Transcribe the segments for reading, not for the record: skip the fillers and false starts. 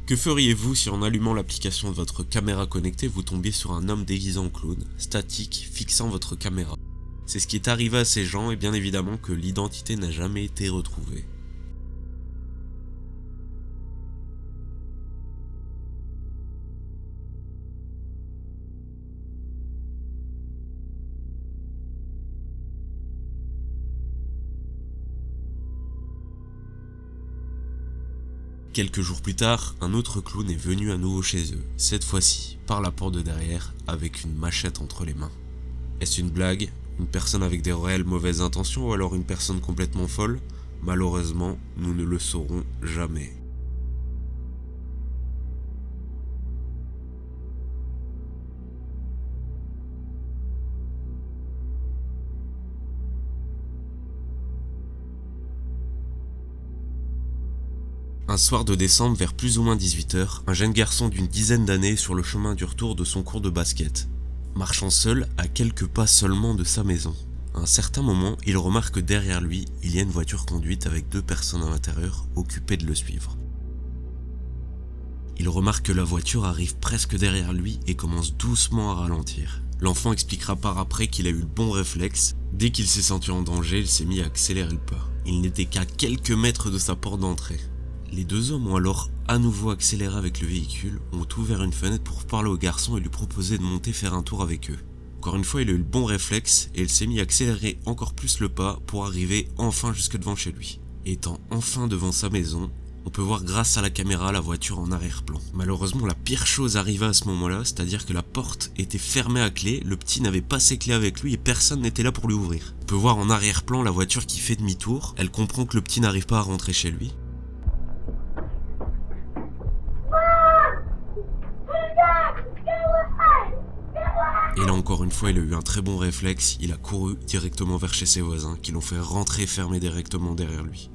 Que feriez-vous si en allumant l'application de votre caméra connectée, vous tombiez sur un homme déguisé en clown, statique, fixant votre caméra? C'est ce qui est arrivé à ces gens et bien évidemment que l'identité n'a jamais été retrouvée. Quelques jours plus tard, un autre clown est venu à nouveau chez eux, cette fois-ci par la porte de derrière avec une machette entre les mains. Est-ce une blague, une personne avec des réelles mauvaises intentions ou alors une personne complètement folle? Malheureusement, nous ne le saurons jamais. Un soir de décembre vers plus ou moins 18h, un jeune garçon d'une dizaine d'années est sur le chemin du retour de son cours de basket. Marchant seul, à quelques pas seulement de sa maison. À un certain moment, il remarque que derrière lui, il y a une voiture conduite avec 2 personnes à l'intérieur, occupées de le suivre. Il remarque que la voiture arrive presque derrière lui et commence doucement à ralentir. L'enfant expliquera par après qu'il a eu le bon réflexe. Dès qu'il s'est senti en danger, il s'est mis à accélérer le pas. Il n'était qu'à quelques mètres de sa porte d'entrée. Les 2 hommes ont alors à nouveau accéléré avec le véhicule, ont ouvert une fenêtre pour parler au garçon et lui proposer de monter faire un tour avec eux. Encore une fois, il a eu le bon réflexe et il s'est mis à accélérer encore plus le pas pour arriver enfin jusque devant chez lui. Étant enfin devant sa maison, on peut voir grâce à la caméra la voiture en arrière-plan. Malheureusement, la pire chose arriva à ce moment-là, c'est-à-dire que la porte était fermée à clé, le petit n'avait pas ses clés avec lui et personne n'était là pour lui ouvrir. On peut voir en arrière-plan la voiture qui fait demi-tour, elle comprend que le petit n'arrive pas à rentrer chez lui. Et là encore une fois, il a eu un très bon réflexe, il a couru directement vers chez ses voisins, qui l'ont fait rentrer et fermer directement derrière lui.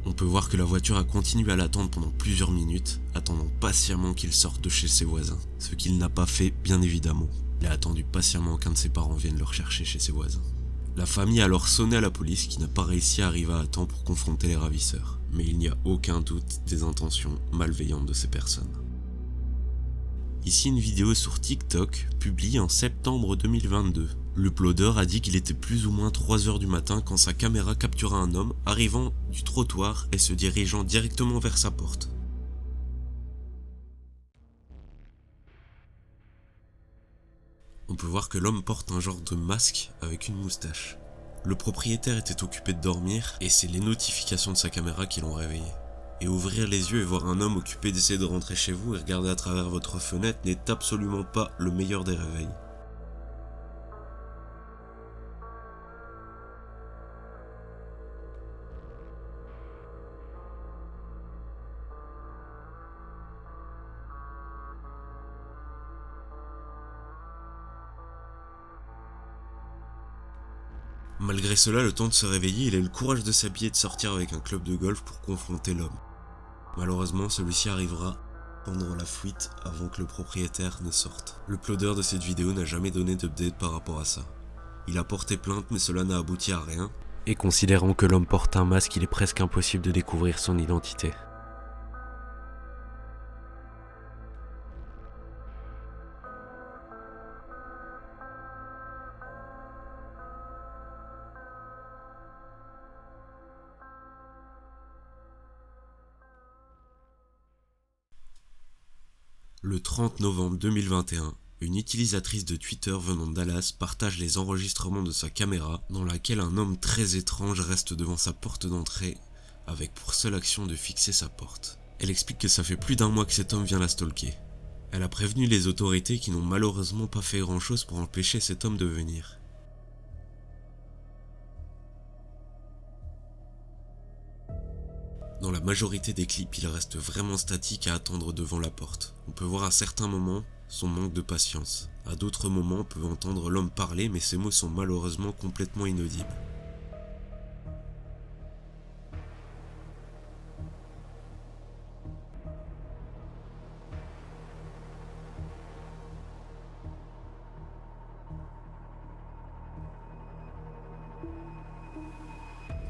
On peut voir que la voiture a continué à l'attendre pendant plusieurs minutes, attendant patiemment qu'il sorte de chez ses voisins. Ce qu'il n'a pas fait, bien évidemment. Il a attendu patiemment qu'un de ses parents vienne le rechercher chez ses voisins. La famille a alors sonné à la police qui n'a pas réussi à arriver à temps pour confronter les ravisseurs. Mais il n'y a aucun doute des intentions malveillantes de ces personnes. Ici une vidéo sur TikTok, publiée en septembre 2022. L'uploader a dit qu'il était plus ou moins 3h du matin quand sa caméra captura un homme arrivant du trottoir et se dirigeant directement vers sa porte. On peut voir que l'homme porte un genre de masque avec une moustache. Le propriétaire était occupé de dormir et c'est les notifications de sa caméra qui l'ont réveillé. Et ouvrir les yeux et voir un homme occupé d'essayer de rentrer chez vous et regarder à travers votre fenêtre n'est absolument pas le meilleur des réveils. Malgré cela, le temps de se réveiller, il a eu le courage de s'habiller et de sortir avec un club de golf pour confronter l'homme. Malheureusement, celui-ci arrivera à prendre la fuite avant que le propriétaire ne sorte. L'uploader de cette vidéo n'a jamais donné d'update par rapport à ça. Il a porté plainte mais cela n'a abouti à rien. Et considérant que l'homme porte un masque, il est presque impossible de découvrir son identité. Le 30 novembre 2021, une utilisatrice de Twitter venant de Dallas partage les enregistrements de sa caméra dans laquelle un homme très étrange reste devant sa porte d'entrée avec pour seule action de fixer sa porte. Elle explique que ça fait plus d'1 mois que cet homme vient la stalker. Elle a prévenu les autorités qui n'ont malheureusement pas fait grand chose pour empêcher cet homme de venir. Dans la majorité des clips, il reste vraiment statique à attendre devant la porte. On peut voir à certains moments son manque de patience. À d'autres moments, on peut entendre l'homme parler, mais ses mots sont malheureusement complètement inaudibles.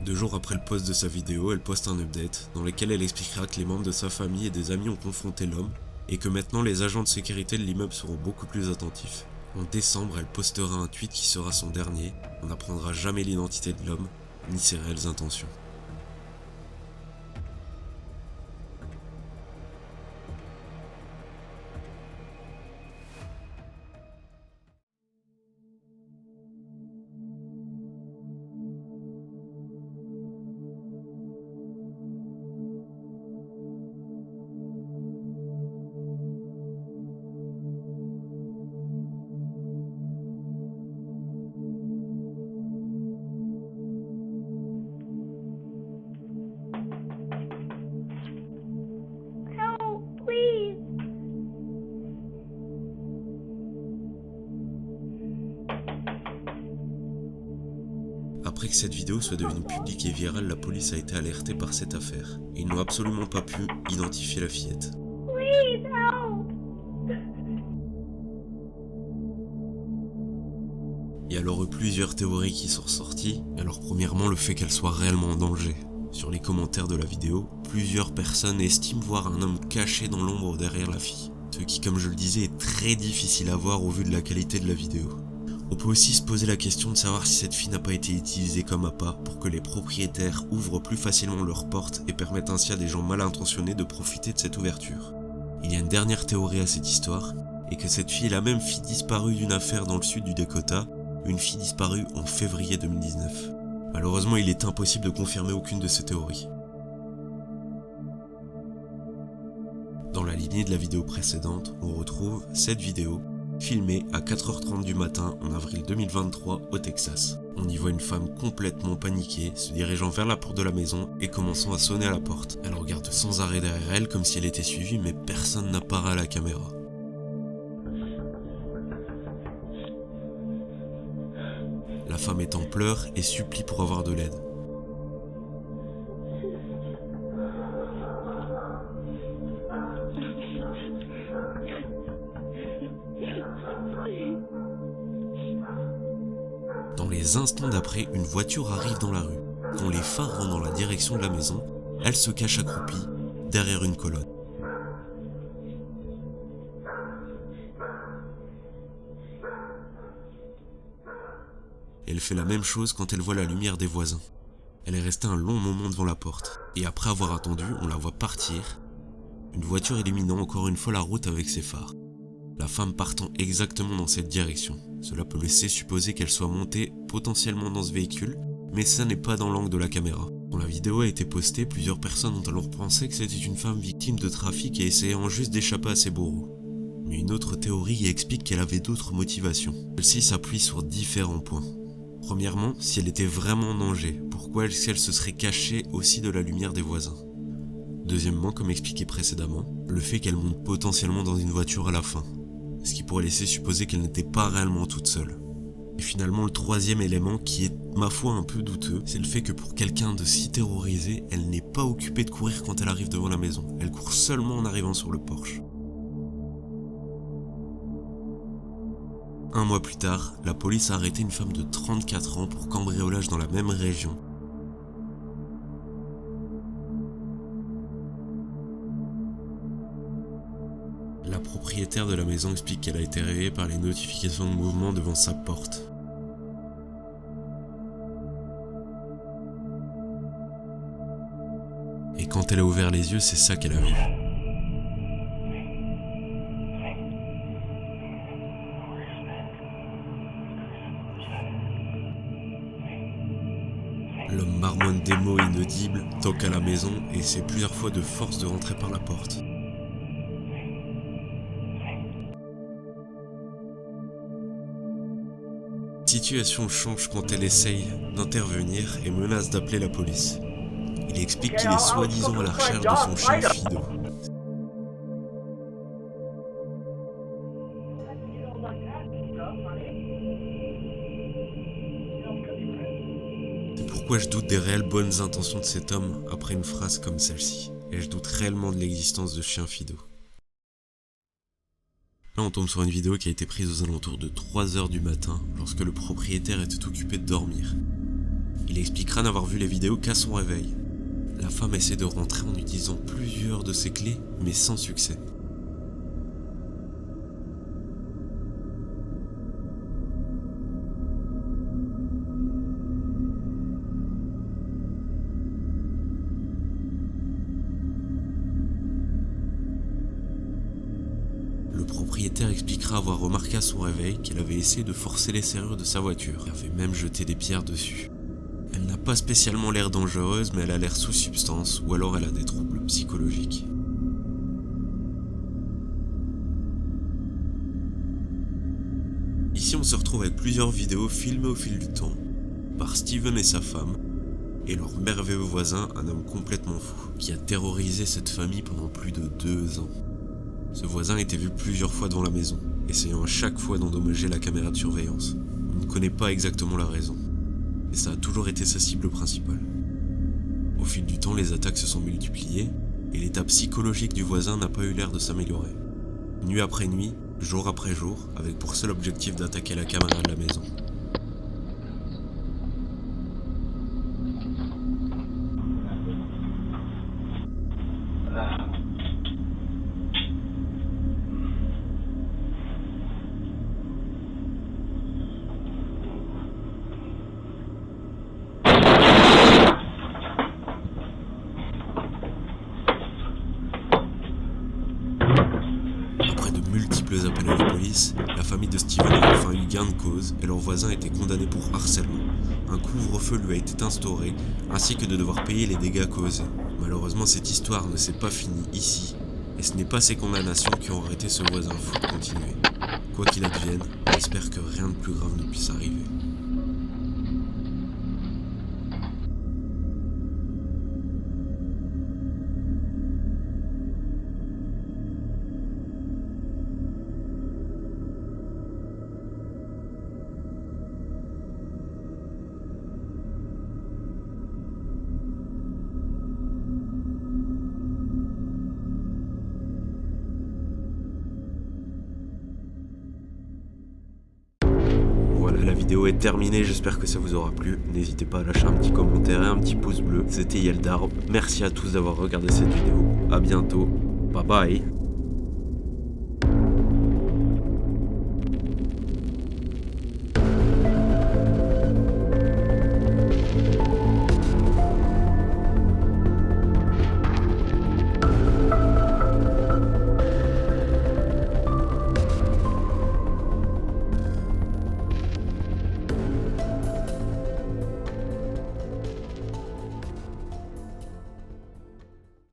2 jours après le post de sa vidéo, elle poste un update dans lequel elle expliquera que les membres de sa famille et des amis ont confronté l'homme et que maintenant les agents de sécurité de l'immeuble seront beaucoup plus attentifs. En décembre, elle postera un tweet qui sera son dernier. On n'apprendra jamais l'identité de l'homme, ni ses réelles intentions. Après que cette vidéo soit devenue publique et virale, la police a été alertée par cette affaire. Et ils n'ont absolument pas pu identifier la fillette. Please help! Il y a alors eu plusieurs théories qui sont ressorties. Alors premièrement, le fait qu'elle soit réellement en danger. Sur les commentaires de la vidéo, plusieurs personnes estiment voir un homme caché dans l'ombre derrière la fille. Ce qui, comme je le disais, est très difficile à voir au vu de la qualité de la vidéo. On peut aussi se poser la question de savoir si cette fille n'a pas été utilisée comme appât pour que les propriétaires ouvrent plus facilement leurs portes et permettent ainsi à des gens mal intentionnés de profiter de cette ouverture. Il y a une dernière théorie à cette histoire, et que cette fille est la même fille disparue d'une affaire dans le sud du Dakota, une fille disparue en février 2019. Malheureusement, il est impossible de confirmer aucune de ces théories. Dans la lignée de la vidéo précédente, on retrouve cette vidéo filmée à 4h30 du matin en avril 2023 au Texas. On y voit une femme complètement paniquée se dirigeant vers la porte de la maison et commençant à sonner à la porte. Elle regarde sans arrêt derrière elle comme si elle était suivie, mais personne n'apparaît à la caméra. La femme est en pleurs et supplie pour avoir de l'aide. Dans les instants d'après, une voiture arrive dans la rue. Quand les phares vont dans la direction de la maison, elle se cache accroupie derrière une colonne. Elle fait la même chose quand elle voit la lumière des voisins. Elle est restée un long moment devant la porte, et après avoir attendu, on la voit partir, une voiture illuminant encore une fois la route avec ses phares. La femme partant exactement dans cette direction. Cela peut laisser supposer qu'elle soit montée potentiellement dans ce véhicule, mais ça n'est pas dans l'angle de la caméra. Quand la vidéo a été postée, plusieurs personnes ont alors pensé que c'était une femme victime de trafic et essayant juste d'échapper à ses bourreaux. Mais une autre théorie explique qu'elle avait d'autres motivations. Celle-ci s'appuie sur différents points. Premièrement, si elle était vraiment en danger, pourquoi est-ce qu'elle se serait cachée aussi de la lumière des voisins? Deuxièmement, comme expliqué précédemment, le fait qu'elle monte potentiellement dans une voiture à la fin, ce qui pourrait laisser supposer qu'elle n'était pas réellement toute seule. Et finalement, le troisième élément, qui est ma foi un peu douteux, c'est le fait que pour quelqu'un de si terrorisé, elle n'est pas occupée de courir quand elle arrive devant la maison. Elle court seulement en arrivant sur le porche. Un mois plus tard, la police a arrêté une femme de 34 ans pour cambriolage dans la même région. La propriétaire de la maison explique qu'elle a été réveillée par les notifications de mouvement devant sa porte. Et quand elle a ouvert les yeux, c'est ça qu'elle a vu. L'homme marmonne des mots inaudibles, toque à la maison et essaie plusieurs fois de force de rentrer par la porte. La situation change quand elle essaye d'intervenir et menace d'appeler la police. Il explique qu'il est soi-disant à la recherche de son chien Fido. C'est pourquoi je doute des réelles bonnes intentions de cet homme après une phrase comme celle-ci. Et je doute réellement de l'existence de chien Fido. Là, on tombe sur une vidéo qui a été prise aux alentours de 3h du matin, lorsque le propriétaire était occupé de dormir. Il expliquera n'avoir vu les vidéos qu'à son réveil. La femme essaie de rentrer en utilisant plusieurs de ses clés, mais sans succès. Le propriétaire expliquera avoir remarqué à son réveil qu'elle avait essayé de forcer les serrures de sa voiture et avait même jeté des pierres dessus. Elle n'a pas spécialement l'air dangereuse, mais elle a l'air sous substance ou alors elle a des troubles psychologiques. Ici on se retrouve avec plusieurs vidéos filmées au fil du temps par Steven et sa femme et leur merveilleux voisin, un homme complètement fou, qui a terrorisé cette famille pendant plus de 2 ans. Ce voisin a été vu plusieurs fois devant la maison, essayant à chaque fois d'endommager la caméra de surveillance. On ne connaît pas exactement la raison, mais ça a toujours été sa cible principale. Au fil du temps, les attaques se sont multipliées, et l'état psychologique du voisin n'a pas eu l'air de s'améliorer. Nuit après nuit, jour après jour, avec pour seul objectif d'attaquer la caméra de la maison. Après de multiples appels à la police, la famille de Steven a enfin eu gain de cause et leur voisin a été condamné pour harcèlement. Un couvre-feu lui a été instauré, ainsi que de devoir payer les dégâts causés. Malheureusement, cette histoire ne s'est pas finie ici, et ce n'est pas ces condamnations qui ont arrêté ce voisin fou de continuer. Quoi qu'il advienne, on espère que rien de plus grave ne puisse arriver. Voilà, la vidéo est terminée, j'espère que ça vous aura plu. N'hésitez pas à lâcher un petit commentaire et un petit pouce bleu. C'était Yeldar, merci à tous d'avoir regardé cette vidéo. A bientôt, bye bye.